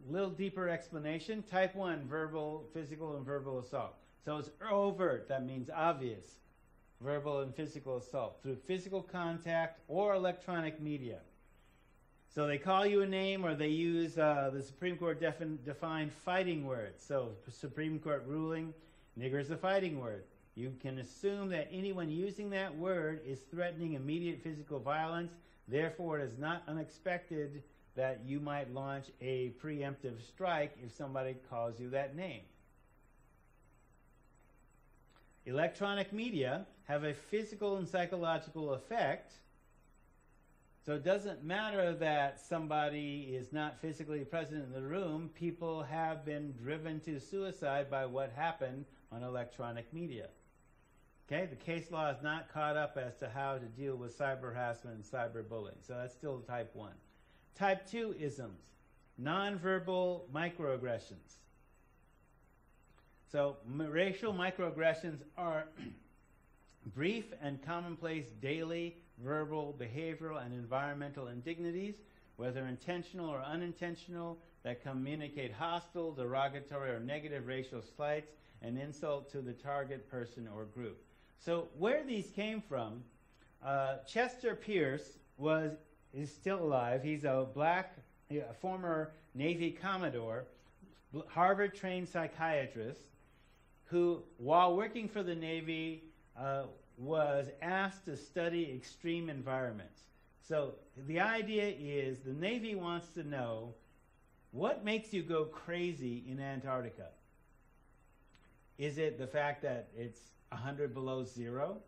little deeper explanation. Type 1, verbal, physical, and verbal assault. So it's overt, that means obvious. Verbal and physical assault through physical contact or electronic media. So they call you a name, or they use the Supreme Court defined fighting words. So Supreme Court ruling, nigger is a fighting word. You can assume that anyone using that word is threatening immediate physical violence. Therefore, it is not unexpected that you might launch a preemptive strike if somebody calls you that name. Electronic media have a physical and psychological effect. So it doesn't matter that somebody is not physically present in the room. People have been driven to suicide by what happened on electronic media. Okay, the case law is not caught up as to how to deal with cyber harassment and cyberbullying. So that's still type 1. Type 2 isms, nonverbal microaggressions. So racial microaggressions are brief and commonplace daily verbal, behavioral, and environmental indignities, whether intentional or unintentional, that communicate hostile, derogatory, or negative racial slights and insult to the target person or group. So where these came from, Chester Pierce is still alive. He's a black, former Navy Commodore, Harvard-trained psychiatrist, who, while working for the Navy, was asked to study extreme environments. So the idea is the Navy wants to know what makes you go crazy in Antarctica. Is it the fact that it's 100 below zero?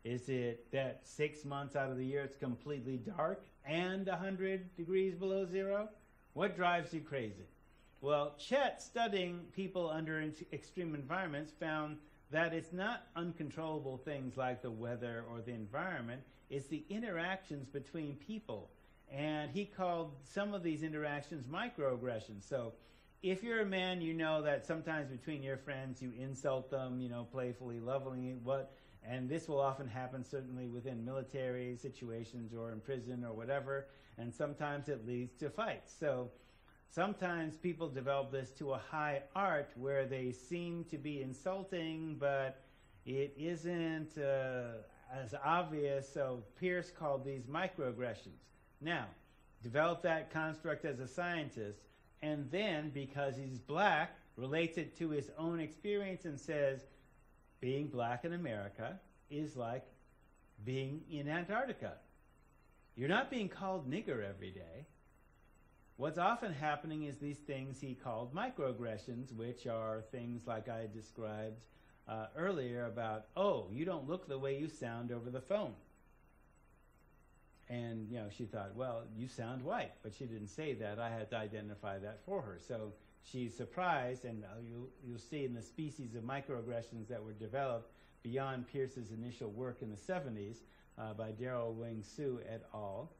Is it that 6 months out of the year it's completely dark and 100 degrees below zero? What drives you crazy? Well, Chet, studying people under extreme environments, found that it's not uncontrollable things like the weather or the environment, it's the interactions between people. And he called some of these interactions microaggressions. So if you're a man, you know that sometimes between your friends you insult them, playfully, lovingly, and this will often happen certainly within military situations or in prison or whatever, and sometimes it leads to fights. So sometimes people develop this to a high art where they seem to be insulting, but it isn't as obvious. So Pierce called these microaggressions. Now, develop that construct as a scientist, and then, because he's black, relates it to his own experience and says, being black in America is like being in Antarctica. You're not being called nigger every day. What's often happening is these things he called microaggressions, which are things like I described earlier about, oh, you don't look the way you sound over the phone. And, she thought, well, you sound white. But she didn't say that. I had to identify that for her. So she's surprised, and you'll see in the species of microaggressions that were developed beyond Pierce's initial work in the 70s by Daryl Wing Su et al.,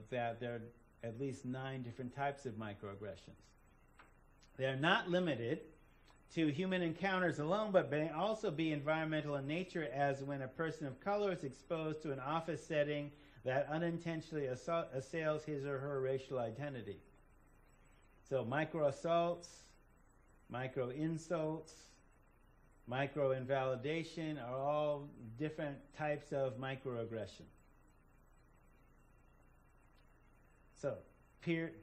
that there are at least 9 different types of microaggressions. They are not limited to human encounters alone, but may also be environmental in nature, as when a person of color is exposed to an office setting that unintentionally assails his or her racial identity. So microassaults, micro-insults, micro-invalidation are all different types of microaggression. So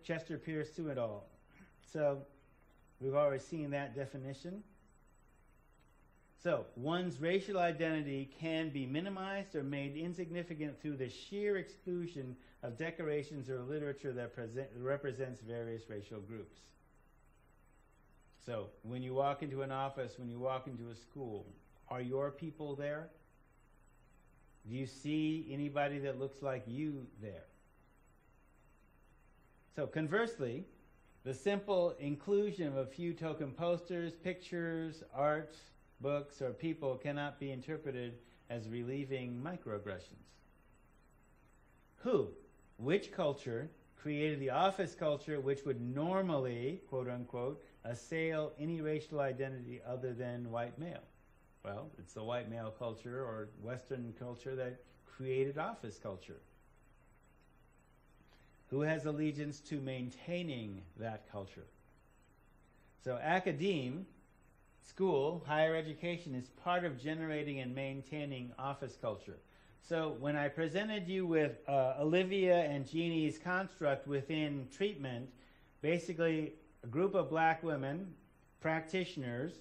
Chester Pierce to it all. So we've already seen that definition. So one's racial identity can be minimized or made insignificant through the sheer exclusion of decorations or literature that represents various racial groups. So when you walk into an office, when you walk into a school, are your people there? Do you see anybody that looks like you there? So conversely, the simple inclusion of a few token posters, pictures, art, books, or people cannot be interpreted as relieving microaggressions. Which culture created the office culture which would normally, quote unquote, assail any racial identity other than white male? Well, it's the white male culture or Western culture that created office culture. who has allegiance to maintaining that culture. So academe, school, higher education, is part of generating and maintaining office culture. So when I presented you with Olivia and Jeannie's construct within treatment, basically a group of black women, practitioners,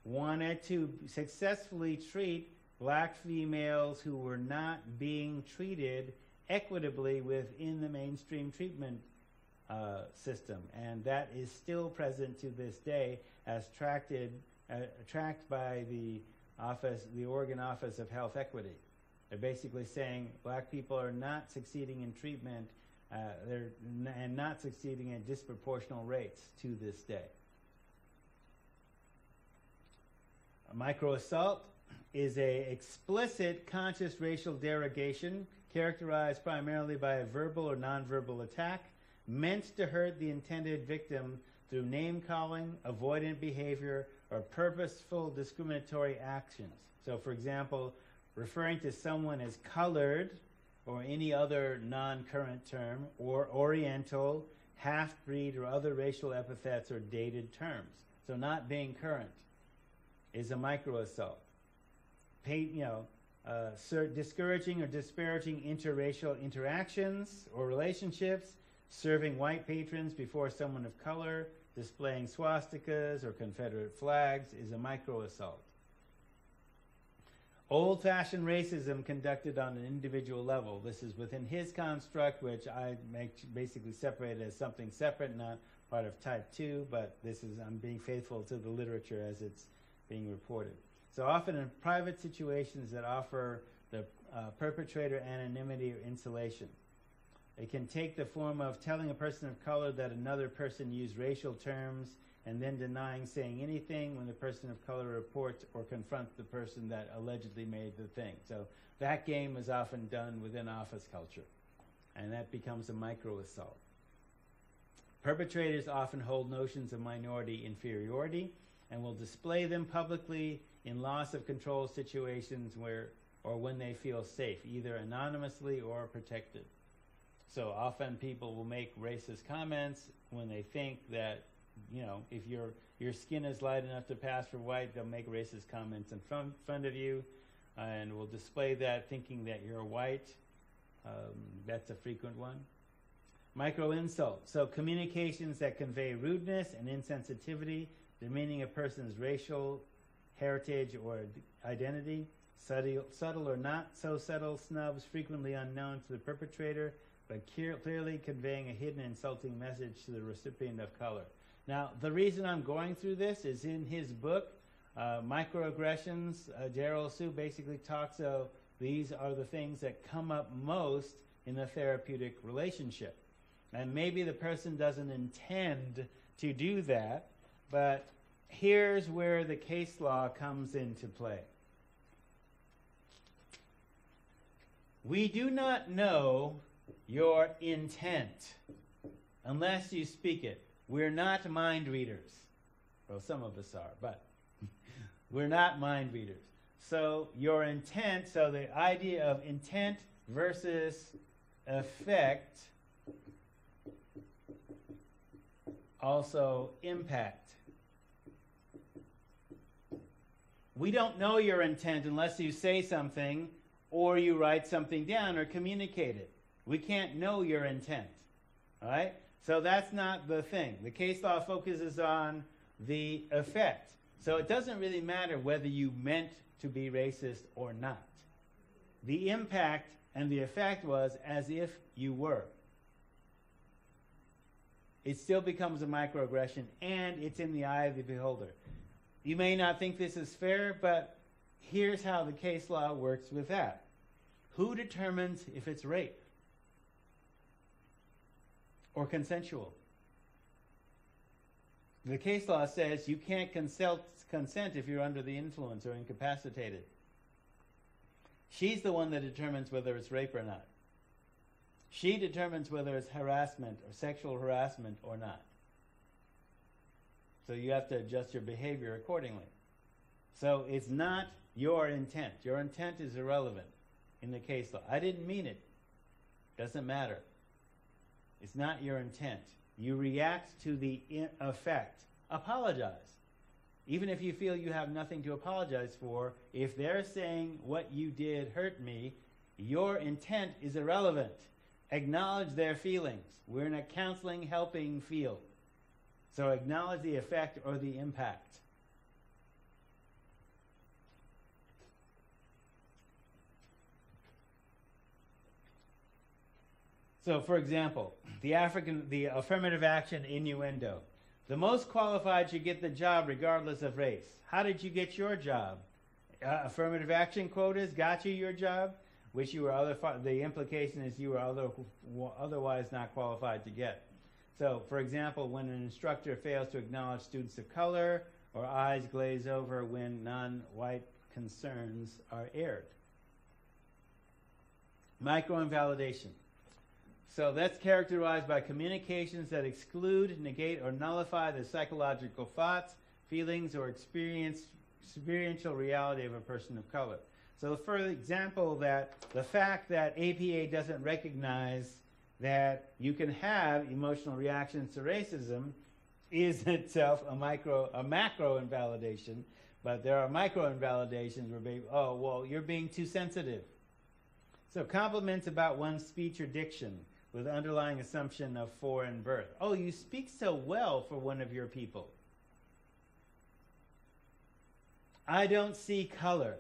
wanted to successfully treat black females who were not being treated equitably within the mainstream treatment system. And that is still present to this day, as tracked by the Oregon Office of Health Equity. They're basically saying black people are not succeeding in treatment and not succeeding at disproportional rates to this day. Microassault is an explicit conscious racial derogation characterized primarily by a verbal or nonverbal attack meant to hurt the intended victim through name-calling, avoidant behavior, or purposeful discriminatory actions. So, for example, referring to someone as colored or any other non-current term, or oriental, half-breed, or other racial epithets or dated terms. So not being current is a microassault. Discouraging or disparaging interracial interactions or relationships, serving white patrons before someone of color, displaying swastikas or Confederate flags is a microassault. Old-fashioned racism conducted on an individual level. This is within his construct, which I basically separate as something separate, not part of type 2, but I'm being faithful to the literature as it's being reported. So often in private situations that offer the perpetrator anonymity or insulation. It can take the form of telling a person of color that another person used racial terms and then denying saying anything when the person of color reports or confronts the person that allegedly made the thing. So that game is often done within office culture, and that becomes a microassault. Perpetrators often hold notions of minority inferiority and will display them publicly in loss of control situations or when they feel safe, either anonymously or protected. So often people will make racist comments when they think that, if your skin is light enough to pass for white, they'll make racist comments in front of you and will display that thinking that you're white. That's a frequent one. Micro-insult. So communications that convey rudeness and insensitivity, demeaning a person's racial heritage or identity. Subtle or not so subtle snubs, frequently unknown to the perpetrator, but clearly conveying a hidden insulting message to the recipient of color. Now, the reason I'm going through this is in his book, Microaggressions, Daryl Sue basically talks of these are the things that come up most in the therapeutic relationship. And maybe the person doesn't intend to do that, but here's where the case law comes into play. We do not know your intent unless you speak it. We're not mind readers. Well, some of us are, but we're not mind readers. So your intent, so the idea of intent versus effect, also impact. We don't know your intent unless you say something or you write something down or communicate it. We can't know your intent, all right? So that's not the thing. The case law focuses on the effect. So it doesn't really matter whether you meant to be racist or not. The impact and the effect was as if you were. It still becomes a microaggression, and it's in the eye of the beholder. You may not think this is fair, but here's how the case law works with that. Who determines if it's rape or consensual? The case law says you can't consent if you're under the influence or incapacitated. She's the one that determines whether it's rape or not. She determines whether it's harassment or sexual harassment or not. So you have to adjust your behavior accordingly. So it's not your intent. Your intent is irrelevant in the case law. I didn't mean it. Doesn't matter. It's not your intent. You react to the effect. Apologize. Even if you feel you have nothing to apologize for, if they're saying what you did hurt me, your intent is irrelevant. Acknowledge their feelings. We're in a counseling, helping field. So acknowledge the effect or the impact. So, for example, the affirmative action innuendo. The most qualified should get the job regardless of race. How did you get your job? Affirmative action quotas got you your job, which you were the implication is you were otherwise not qualified to get. So, for example, when an instructor fails to acknowledge students of color, or eyes glaze over when non-white concerns are aired. Microinvalidation. So that's characterized by communications that exclude, negate, or nullify the psychological thoughts, feelings, or experiential reality of a person of color. So for example, that the fact that APA doesn't recognize that you can have emotional reactions to racism is itself a macro invalidation, but there are micro invalidations where you're being too sensitive. So compliments about one's speech or diction with underlying assumption of foreign birth. Oh, you speak so well for one of your people. I don't see color.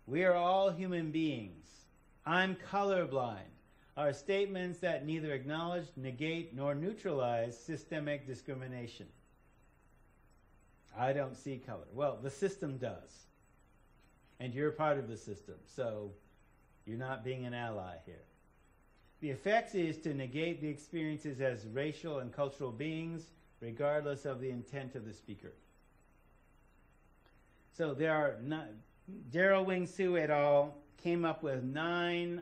We are all human beings. I'm colorblind. Are statements that neither acknowledge, negate, nor neutralize systemic discrimination. I don't see color. Well, the system does. And you're part of the system, so you're not being an ally here. The effect is to negate the experiences as racial and cultural beings, regardless of the intent of the speaker. So there are Daryl Wing Su et al. Came up with 9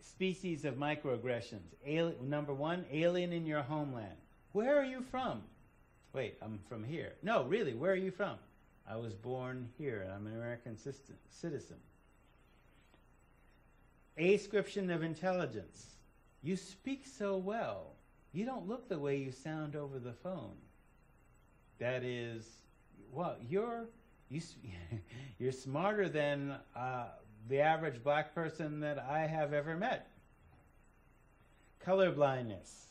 species of microaggressions. Number 1, alien in your homeland. Where are you from? Wait, I'm from here. No, really, where are you from? I was born here, and I'm an American citizen. Ascription of intelligence. You speak so well. You don't look the way you sound over the phone. That is, well, you're smarter than the average black person that I have ever met. Colorblindness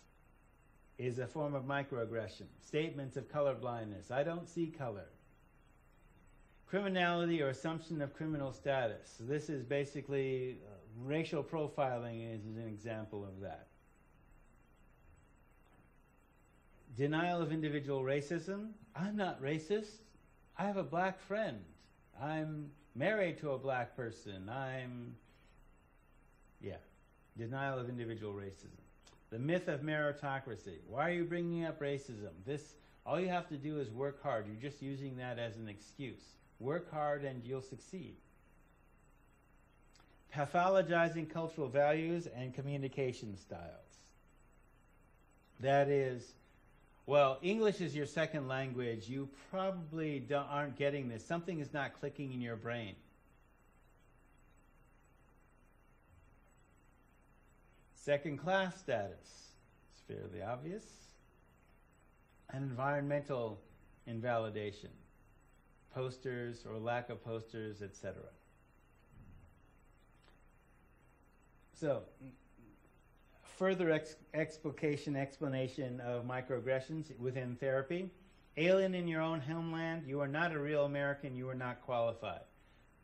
is a form of microaggression. Statements of colorblindness. I don't see color. Criminality or assumption of criminal status. So this is basically racial profiling is an example of that. Denial of individual racism. I'm not racist. I have a black friend. I'm married to a black person. Denial of individual racism. The myth of meritocracy. Why are you bringing up racism? All you have to do is work hard. You're just using that as an excuse. Work hard and you'll succeed. Pathologizing cultural values and communication styles. That is, well, English is your second language. You probably aren't getting this. Something is not clicking in your brain. Second-class status. It's fairly obvious. And environmental invalidation. Posters or lack of posters, etc. So, further explanation of microaggressions within therapy. Alien in your own homeland, you are not a real American, you are not qualified.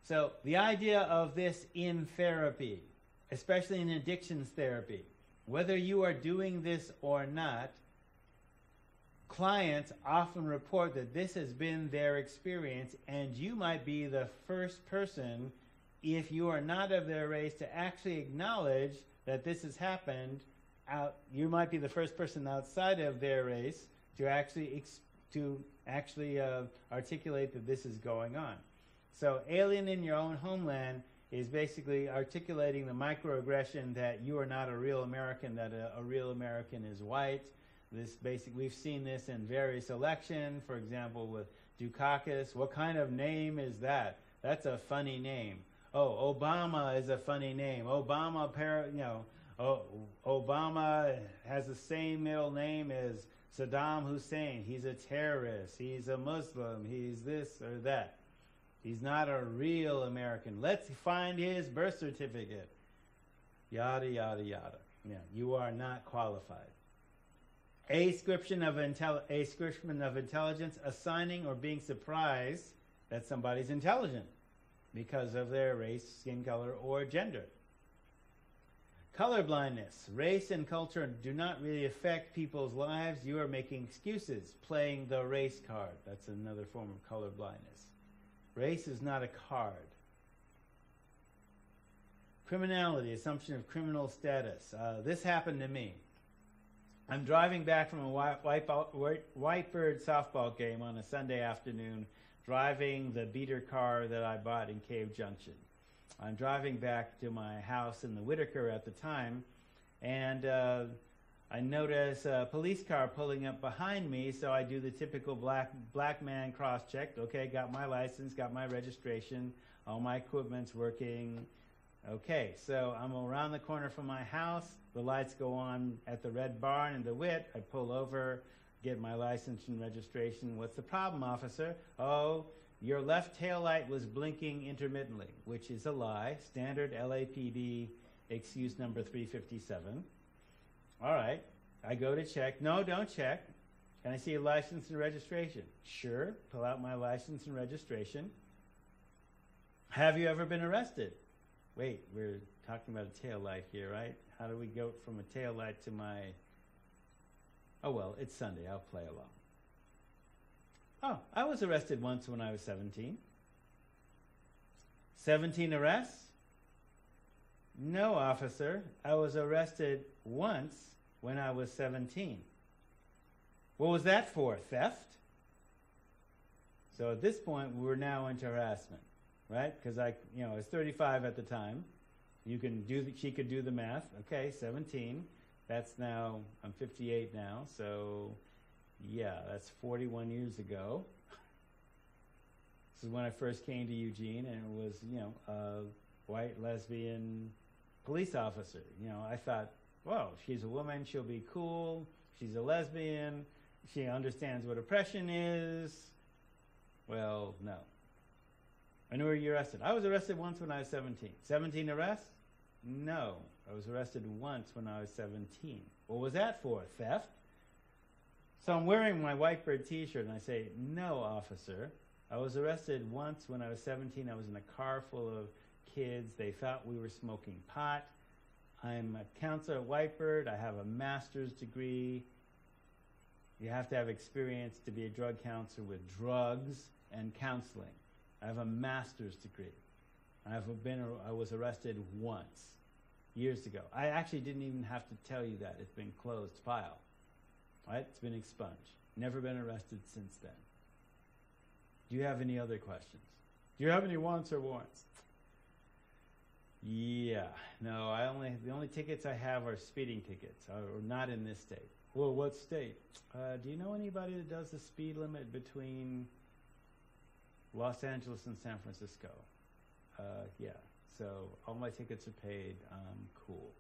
So, the idea of this in therapy, especially in addictions therapy, whether you are doing this or not, clients often report that this has been their experience, and you might be the first person, if you are not of their race, to actually acknowledge that this has happened. You might be the first person outside of their race to actually articulate that this is going on. So alien in your own homeland is basically articulating the microaggression that you are not a real American, that a real American is white. We've seen this in various elections, for example, with Dukakis. What kind of name is that? That's a funny name. Oh, Obama is a funny name. Obama has the same middle name as Saddam Hussein. He's a terrorist. He's a Muslim. He's this or that. He's not a real American. Let's find his birth certificate. Yada, yada, yada. Yeah, you are not qualified. Ascription of intelligence, assigning or being surprised that somebody's intelligent because of their race, skin color, or gender. Color blindness. Race and culture do not really affect people's lives. You are making excuses, playing the race card. That's another form of color blindness. Race is not a card. Criminality, assumption of criminal status. This happened to me. I'm driving back from a Whitebird softball game on a Sunday afternoon, driving the beater car that I bought in Cave Junction. I'm driving back to my house in the Whitaker at the time, and I notice a police car pulling up behind me, so I do the typical black man cross-check. Okay, got my license, got my registration, all my equipment's working. Okay, so I'm around the corner from my house. The lights go on at the Red Barn and the Wit. I pull over, get my license and registration. What's the problem, officer? Oh, your left tail light was blinking intermittently, which is a lie. Standard LAPD excuse number 357. All right, I go to check. No, don't check. Can I see a license and registration? Sure, pull out my license and registration. Have you ever been arrested? Wait, we're talking about a tail light here, right? How do we go from a tail light to my... Oh, well, it's Sunday. I'll play along. Oh, I was arrested once when I was 17. 17 arrests? No, officer. I was arrested once when I was 17. What was that for? Theft? So at this point, we're now into harassment, right? Because I was 35 at the time. She could do the math. Okay, 17. That's now, I'm 58 now, so yeah, that's 41 years ago. This is when I first came to Eugene, and it was, a white lesbian police officer. I thought, well, she's a woman, she'll be cool. She's a lesbian. She understands what oppression is. Well, no. When were you arrested? I was arrested once when I was 17. 17 arrests? No. I was arrested once when I was 17. What was that for? Theft? So I'm wearing my Whitebird t-shirt, and I say, no, officer. I was arrested once when I was 17. I was in a car full of kids. They thought we were smoking pot. I'm a counselor at Whitebird. I have a master's degree. You have to have experience to be a drug counselor with drugs and counseling. I have a master's degree. I was arrested once, years ago. I actually didn't even have to tell you that. It's been closed file. Right? It's been expunged. Never been arrested since then. Do you have any other questions? Do you have any wants or warrants? Yeah. No, the only tickets I have are speeding tickets, or not in this state. Well, what state? Do you know anybody that does the speed limit between Los Angeles and San Francisco? Yeah. So all my tickets are paid. I'm cool,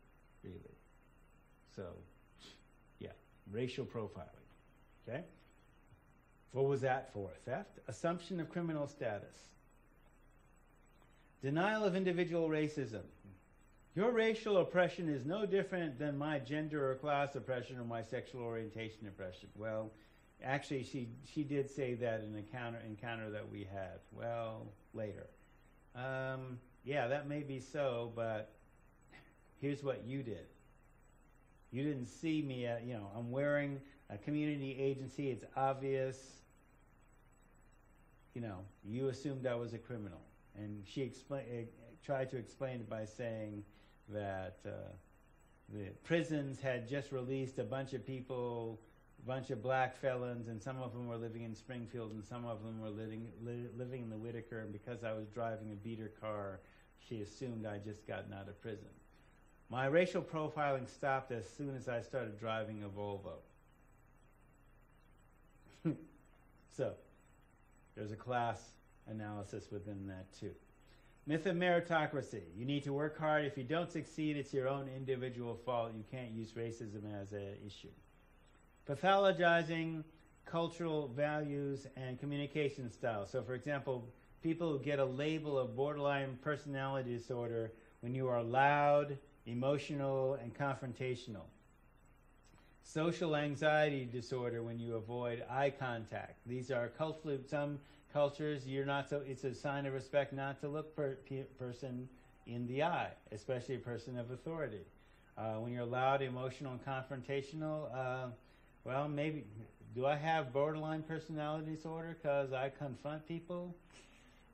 really. So, yeah. Racial profiling. Okay? What was that for? Theft? Assumption of criminal status. Denial of individual racism. Your racial oppression is no different than my gender or class oppression or my sexual orientation oppression. Well, actually, she did say that in an encounter that we had. Well, later. Yeah, that may be so, but here's what you did. You didn't see me at, I'm wearing a community agency. It's obvious. You assumed I was a criminal. And she tried to explain it by saying that the prisons had just released a bunch of people, a bunch of black felons, and some of them were living in Springfield, and some of them were living in the Whitaker. And because I was driving a beater car, she assumed I just gotten out of prison. My racial profiling stopped as soon as I started driving a Volvo. So, there's a class analysis within that too. Myth of meritocracy. You need to work hard. If you don't succeed, it's your own individual fault. You can't use racism as an issue. Pathologizing cultural values and communication styles. So, for example, people who get a label of borderline personality disorder when you are loud, emotional, and confrontational. Social anxiety disorder when you avoid eye contact. These are culturally, some cultures, you're not so, it's a sign of respect not to look person in the eye, especially a person of authority. When you're loud, emotional, and confrontational, well, maybe, do I have borderline personality disorder because I confront people?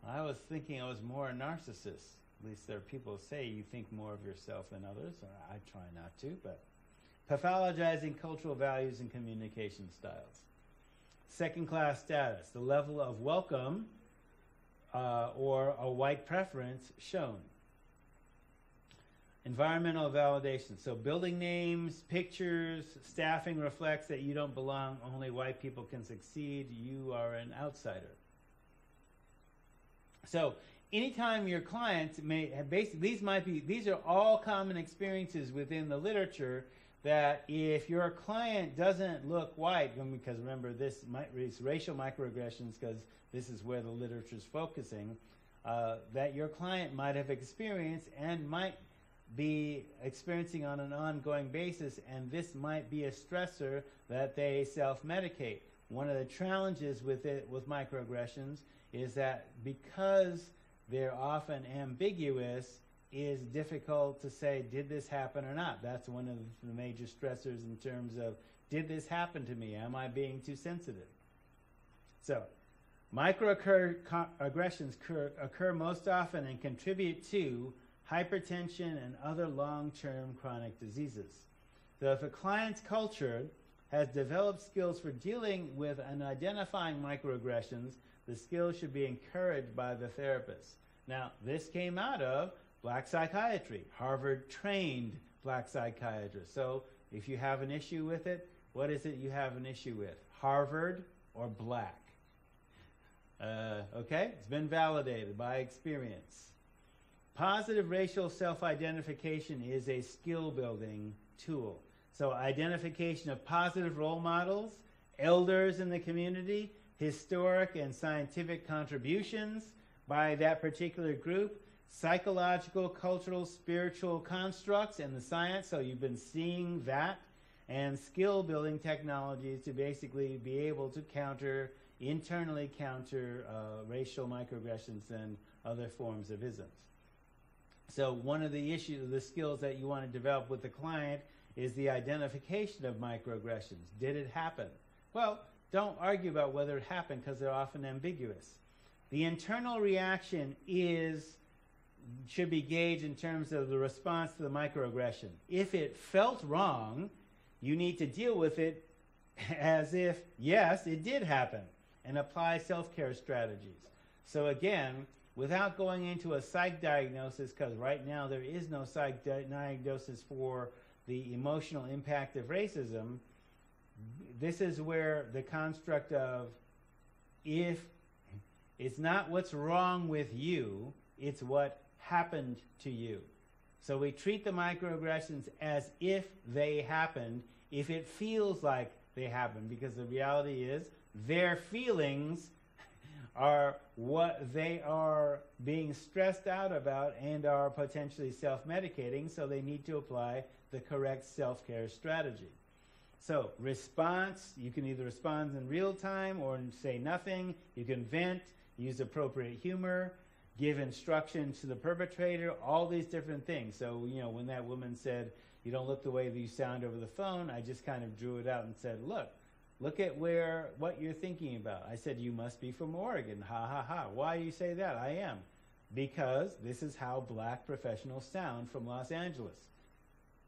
I was thinking I was more a narcissist. At least there are people who say you think more of yourself than others. I try not to, but pathologizing cultural values and communication styles. Second-class status, the level of welcome or a white preference shown. Environmental validation, so building names, pictures, staffing reflects that you don't belong, only white people can succeed, you are an outsider. So anytime your client may have these are all common experiences within the literature, that if your client doesn't look white, because remember this is racial microaggressions because this is where the literature is focusing, that your client might have experienced and might be experiencing on an ongoing basis, and this might be a stressor that they self-medicate. One of the challenges with microaggressions is that because they're often ambiguous, is difficult to say, did this happen or not? That's one of the major stressors in terms of, did this happen to me? Am I being too sensitive? So, microaggressions occur most often and contribute to hypertension and other long-term chronic diseases. So if a client's culture has developed skills for dealing with and identifying microaggressions, the skills should be encouraged by the therapist. Now, this came out of black psychiatry, Harvard-trained black psychiatrists. So if you have an issue with it, what is it you have an issue with? Harvard or black? Okay, it's been validated by experience. Positive racial self-identification is a skill-building tool. So identification of positive role models, elders in the community, historic and scientific contributions by that particular group, psychological, cultural, spiritual constructs in the science, so you've been seeing that, and skill-building technologies to basically be able to internally counter racial microaggressions and other forms of isms. So one of the skills that you want to develop with the client is the identification of microaggressions. Did it happen? Well, don't argue about whether it happened because they're often ambiguous. The internal reaction should be gauged in terms of the response to the microaggression. If it felt wrong, you need to deal with it as if, yes, it did happen, and apply self-care strategies. So again, without going into a psych diagnosis, because right now there is no psych diagnosis for the emotional impact of racism, this is where the construct of, if it's not what's wrong with you, it's what happened to you. So we treat the microaggressions as if they happened, if it feels like they happened, because the reality is their feelings are what they are being stressed out about and are potentially self-medicating, so they need to apply the correct self-care strategy. So response, you can either respond in real time or say nothing. You can vent, use appropriate humor, give instruction to the perpetrator, all these different things. So, when that woman said, you don't look the way that you sound over the phone, I just kind of drew it out and said, look at what you're thinking about. I said, you must be from Oregon. Ha, ha, ha. Why do you say that? I am. Because this is how black professionals sound from Los Angeles.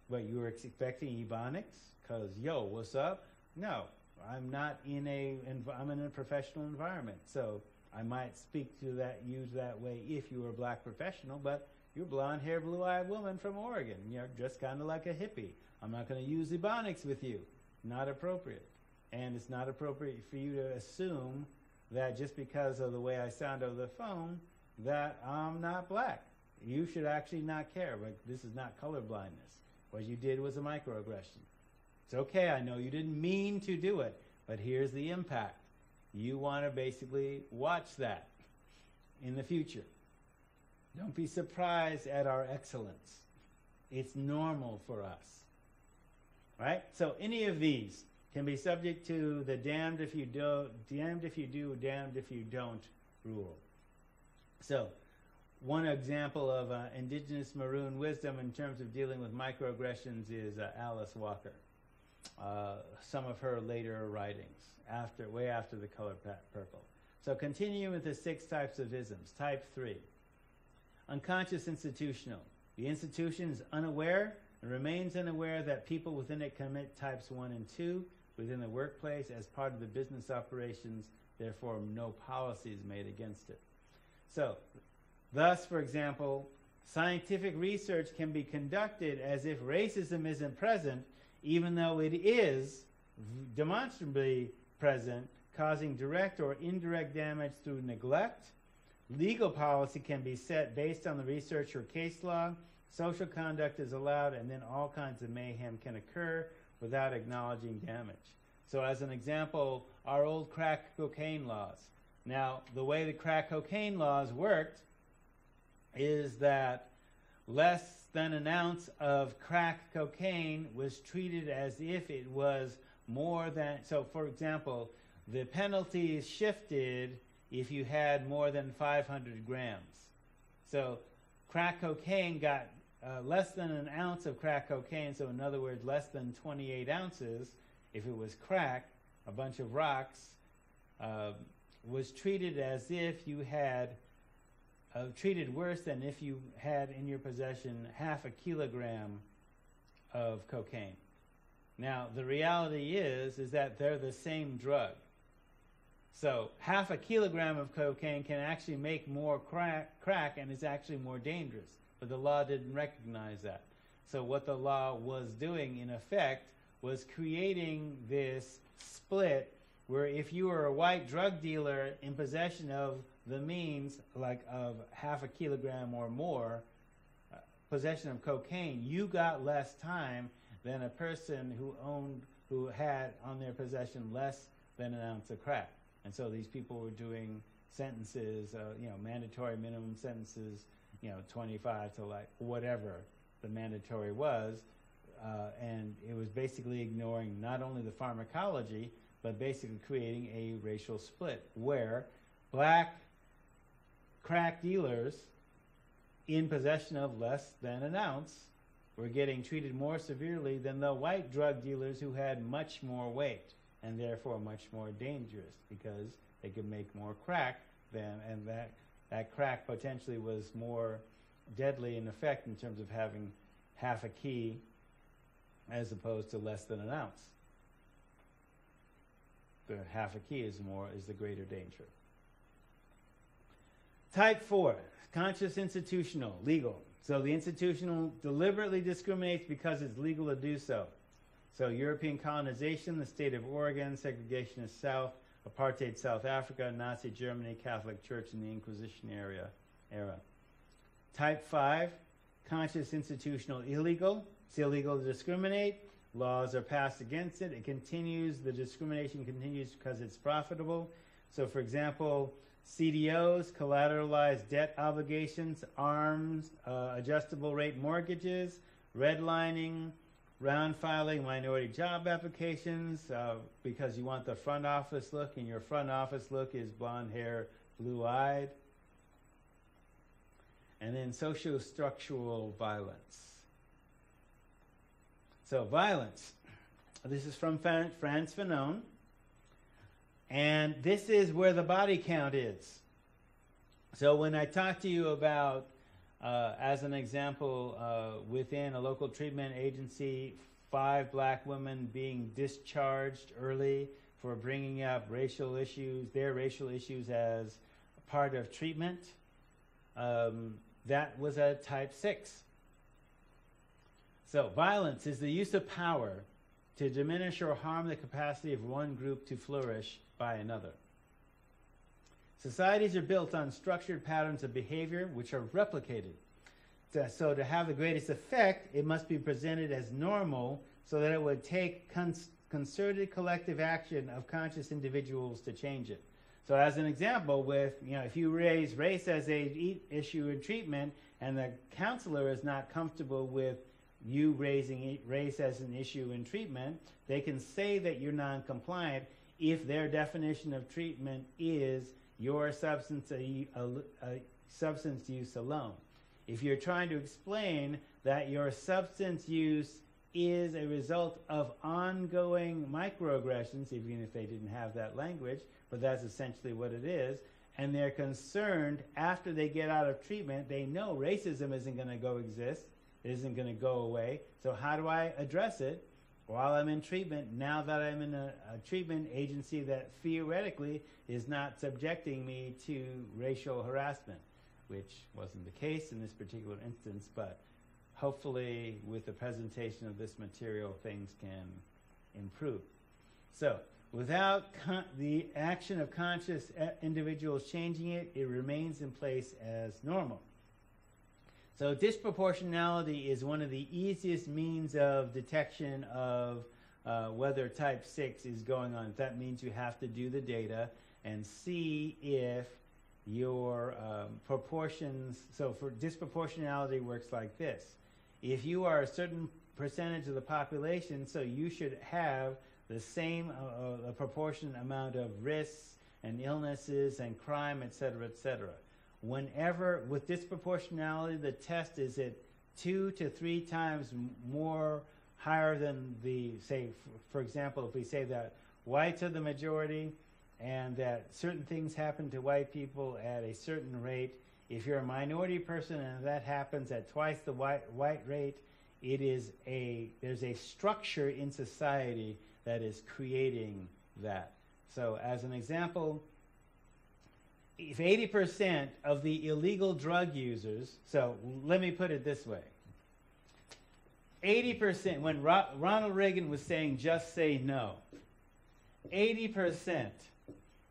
What, you were expecting Ebonics? Because, what's up? No, I'm in a professional environment. So I might speak to you that way if you were a black professional, but you're a blonde-haired, blue-eyed woman from Oregon. You're just kind of like a hippie. I'm not going to use Ebonics with you. Not appropriate. And it's not appropriate for you to assume that just because of the way I sound over the phone, that I'm not black. You should actually not care. But this is not color blindness. What you did was a microaggression. It's okay, I know you didn't mean to do it, but here's the impact. You want to basically watch that in the future. Don't be surprised at our excellence. It's normal for us. Right? So any of these can be subject to the damned if you do, damned if you don't rule. So one example of indigenous maroon wisdom in terms of dealing with microaggressions is Alice Walker. Some of her later writings, way after The Color Purple. So continue with the 6 types of isms. Type 3. Unconscious institutional. The institution is unaware and remains unaware that people within it commit types 1 and 2 within the workplace as part of the business operations, therefore no policy is made against it. So, thus, for example, scientific research can be conducted as if racism isn't present, even though it is demonstrably present, causing direct or indirect damage through neglect. Legal policy can be set based on the research or case law. Social conduct is allowed, and then all kinds of mayhem can occur without acknowledging damage. So as an example, our old crack cocaine laws. Now, the way the crack cocaine laws worked is that less than an ounce of crack cocaine was treated as if it was more than, so for example, the penalties shifted if you had more than 500 grams. So crack cocaine got less than an ounce of crack cocaine, so in other words, less than 28 ounces, if it was crack, a bunch of rocks, was treated as if you had, treated worse than if you had in your possession half a kilogram of cocaine. Now, the reality is that they're the same drug. So half a kilogram of cocaine can actually make more crack and is actually more dangerous. But the law didn't recognize that. So what the law was doing, in effect, was creating this split where if you were a white drug dealer in possession of the means, like of half a kilogram or more, possession of cocaine, you got less time than a person who had on their possession less than an ounce of crack. And so these people were doing sentences, mandatory minimum sentences, 25 to like whatever the mandatory was, and it was basically ignoring not only the pharmacology, but basically creating a racial split where black crack dealers in possession of less than an ounce were getting treated more severely than the white drug dealers who had much more weight and therefore much more dangerous because they could make more crack than, and that crack potentially was more deadly in effect in terms of having half a key as opposed to less than an ounce. The half a key is the greater danger. Type 4, conscious institutional, legal. So the institutional deliberately discriminates because it's legal to do so. So European colonization, the state of Oregon, segregationist South, apartheid South Africa, Nazi Germany, Catholic Church in the Inquisition era. Type 5, conscious institutional illegal. It's illegal to discriminate. Laws are passed against it. It continues, the discrimination continues because it's profitable. So for example, CDOs, collateralized debt obligations, arms, adjustable rate mortgages, redlining, round filing minority job applications because you want the front office look, and your front office look is blonde hair, blue-eyed. And then sociostructural violence. So violence, this is from Frantz Fanon, and this is where the body count is. So when I talk to you about, as an example, within a local treatment agency, 5 black women being discharged early for bringing up racial issues, their racial issues as part of treatment, that was a type 6. So violence is the use of power to diminish or harm the capacity of one group to flourish by another. Societies are built on structured patterns of behavior which are replicated. So to have the greatest effect, it must be presented as normal so that it would take concerted collective action of conscious individuals to change it. So as an example, with, if you raise race as an issue in treatment and the counselor is not comfortable with you raising race as an issue in treatment, they can say that you're non-compliant if their definition of treatment is your substance use alone. If you're trying to explain that your substance use is a result of ongoing microaggressions, even if they didn't have that language, but that's essentially what it is, and they're concerned after they get out of treatment, they know racism isn't going to go exist, it isn't going to go away, so how do I address it while I'm in treatment, now that I'm in a treatment agency that theoretically is not subjecting me to racial harassment, which wasn't the case in this particular instance, but hopefully with the presentation of this material things can improve. So without the action of conscious individuals changing it, it remains in place as normal. So disproportionality is one of the easiest means of detection of whether type 6 is going on. That means you have to do the data and see if your proportions, so for disproportionality works like this. If you are a certain percentage of the population, so you should have the same proportionate amount of risks and illnesses and crime, et cetera, et cetera. Whenever, with disproportionality, the test is at 2 to 3 times more higher than the, say, for example, if we say that whites are the majority and that certain things happen to white people at a certain rate, if you're a minority person and that happens at twice the white rate, there's a structure in society that is creating that. So as an example, if 80% of the illegal drug users, so let me put it this way. 80%, when Ronald Reagan was saying just say no, 80%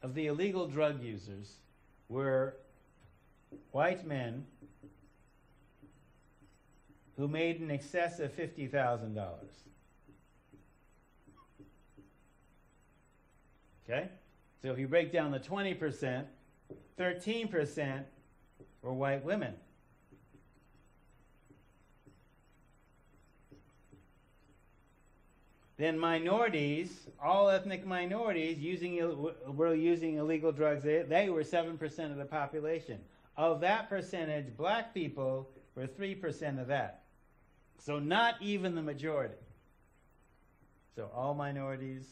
of the illegal drug users were white men who made in excess of $50,000. Okay? So if you break down the 20%, 13% were white women. Then minorities, all ethnic minorities, were using illegal drugs. They were 7% of the population. Of that percentage, black people were 3% of that. So not even the majority. So all minorities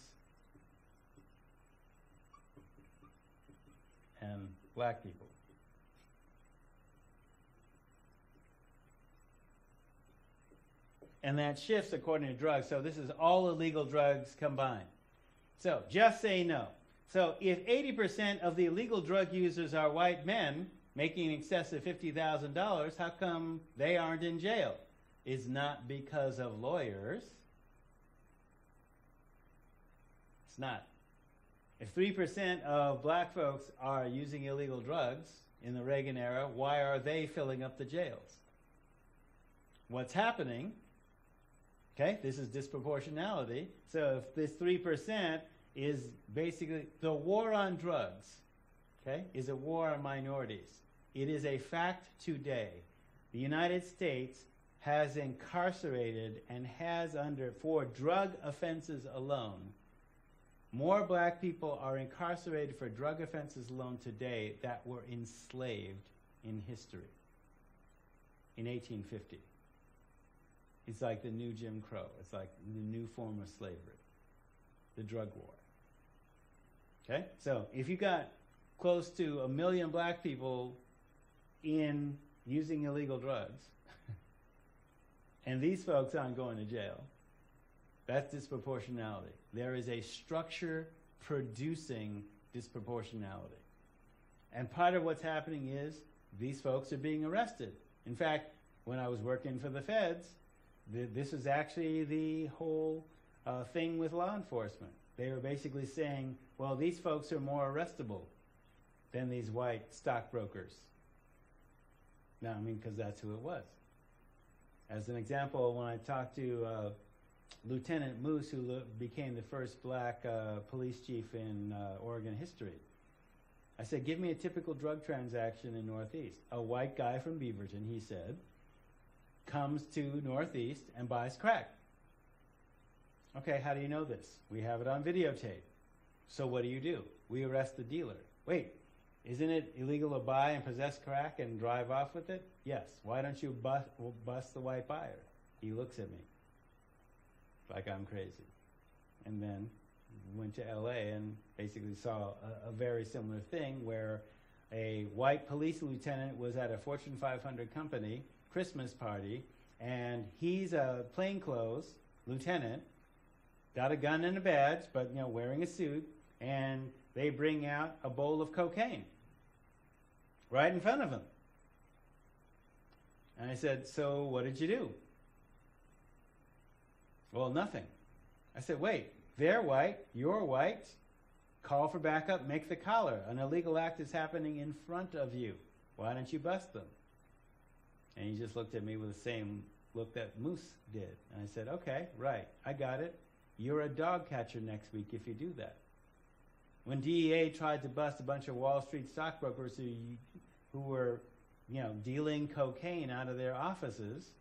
and black people. And that shifts according to drugs. So this is all illegal drugs combined. So just say no. So if 80% of the illegal drug users are white men making in excess of $50,000, how come they aren't in jail? It's not because of lawyers. It's not. If 3% of black folks are using illegal drugs in the Reagan era, why are they filling up the jails? What's happening, okay, this is disproportionality. So if this 3% is basically the war on drugs, okay, is a war on minorities. It is a fact today. The United States has incarcerated and has for drug offenses alone, more black people are incarcerated for drug offenses alone today that were enslaved in history in 1850. It's like the new Jim Crow. It's like the new form of slavery, the drug war. Okay? So if you got close to 1 million black people in using illegal drugs, and these folks aren't going to jail, that's disproportionality. There is a structure producing disproportionality. And part of what's happening is these folks are being arrested. In fact, when I was working for the feds, this is actually the whole thing with law enforcement. They were basically saying, well, these folks are more arrestable. than these white stockbrokers. Now, I mean, because that's who it was. As an example, when I talked to Lieutenant Moose, who became the first black police chief in Oregon history, I said, give me a typical drug transaction in Northeast. A white guy from Beaverton, he said, comes to Northeast and buys crack. Okay, how do you know this? We have it on videotape. So what do? We arrest the dealer. Wait, isn't it illegal to buy and possess crack and drive off with it? Yes. Why don't you bust the white buyer? He looks at me like I'm crazy. And then went to LA and basically saw a very similar thing where a white police lieutenant was at a Fortune 500 company Christmas party, and he's a plainclothes lieutenant, got a gun and a badge, but wearing a suit, and they bring out a bowl of cocaine right in front of him. And I said, so what did you do? Well, nothing. I said, wait, they're white, you're white, call for backup, make the collar. An illegal act is happening in front of you. Why don't you bust them? And he just looked at me with the same look that Moose did. And I said, okay, right, I got it. You're a dog catcher next week if you do that. When DEA tried to bust a bunch of Wall Street stockbrokers who were, dealing cocaine out of their offices,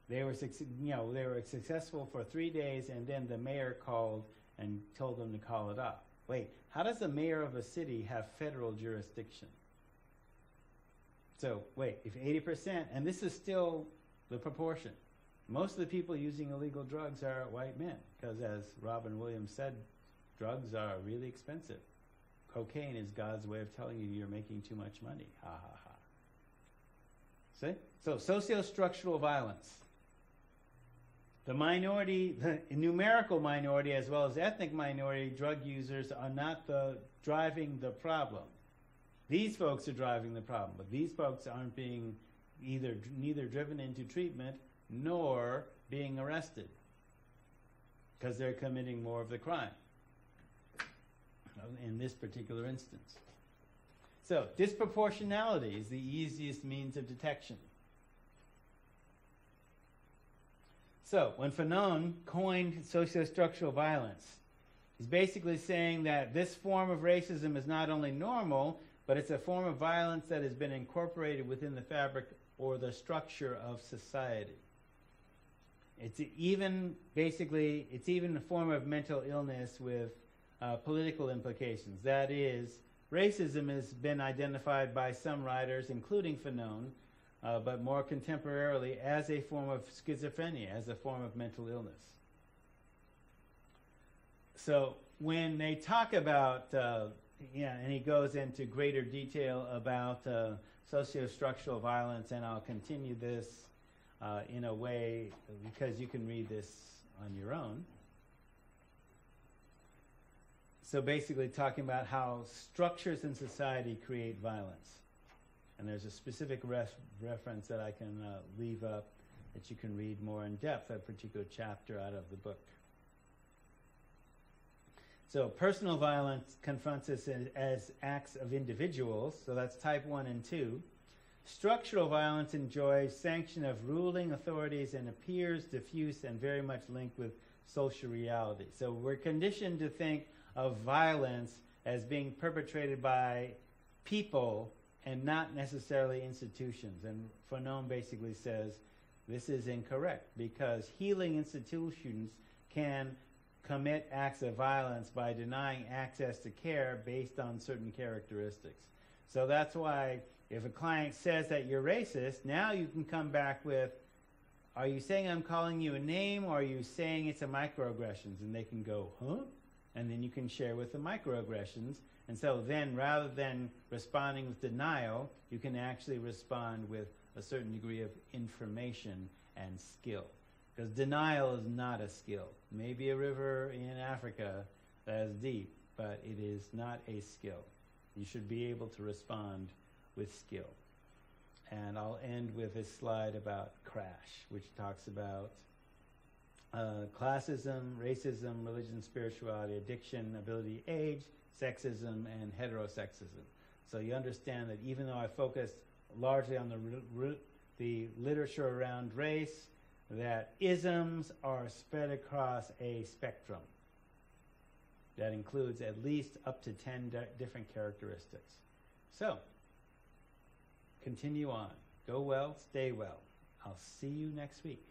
they were successful for 3 days, and then the mayor called and told them to call it off. Wait, how does the mayor of a city have federal jurisdiction? So wait, if 80%, and this is still the proportion, most of the people using illegal drugs are white men, because as Robin Williams said, drugs are really expensive. Cocaine is God's way of telling you you're making too much money. Ha ha ha. See? So sociostructural violence. The numerical minority as well as ethnic minority drug users are not driving the problem. These folks are driving the problem, but these folks aren't being neither driven into treatment nor being arrested because they're committing more of the crime in this particular instance. So disproportionality is the easiest means of detection. So when Fanon coined sociostructural violence, he's basically saying that this form of racism is not only normal, but it's a form of violence that has been incorporated within the fabric or the structure of society. It's even a form of mental illness with political implications. That is, racism has been identified by some writers, including Fanon, but more contemporarily as a form of schizophrenia, as a form of mental illness. So when they talk about, and he goes into greater detail about sociostructural violence, and I'll continue this in a way because you can read this on your own. So basically talking about how structures in society create violence. And there's a specific reference that I can leave up that you can read more in depth, a particular chapter out of the book. So personal violence confronts us as acts of individuals, so that's type 1 and 2. Structural violence enjoys sanction of ruling authorities and appears diffuse and very much linked with social reality. So we're conditioned to think of violence as being perpetrated by people and not necessarily institutions. And Fanon basically says this is incorrect because healing institutions can commit acts of violence by denying access to care based on certain characteristics. So that's why if a client says that you're racist, now you can come back with, are you saying I'm calling you a name, or are you saying it's a microaggressions? And they can go, huh? And then you can share with the microaggressions. And so then rather than responding with denial, you can actually respond with a certain degree of information and skill. Because denial is not a skill. Maybe a river in Africa that is deep, but it is not a skill. You should be able to respond with skill. And I'll end with this slide about crash, which talks about classism, racism, religion, spirituality, addiction, ability, age, sexism, and heterosexism. So you understand that even though I focused largely on the literature around race, that isms are spread across a spectrum that includes at least up to 10 different characteristics. So, continue on. Go well, stay well. I'll see you next week.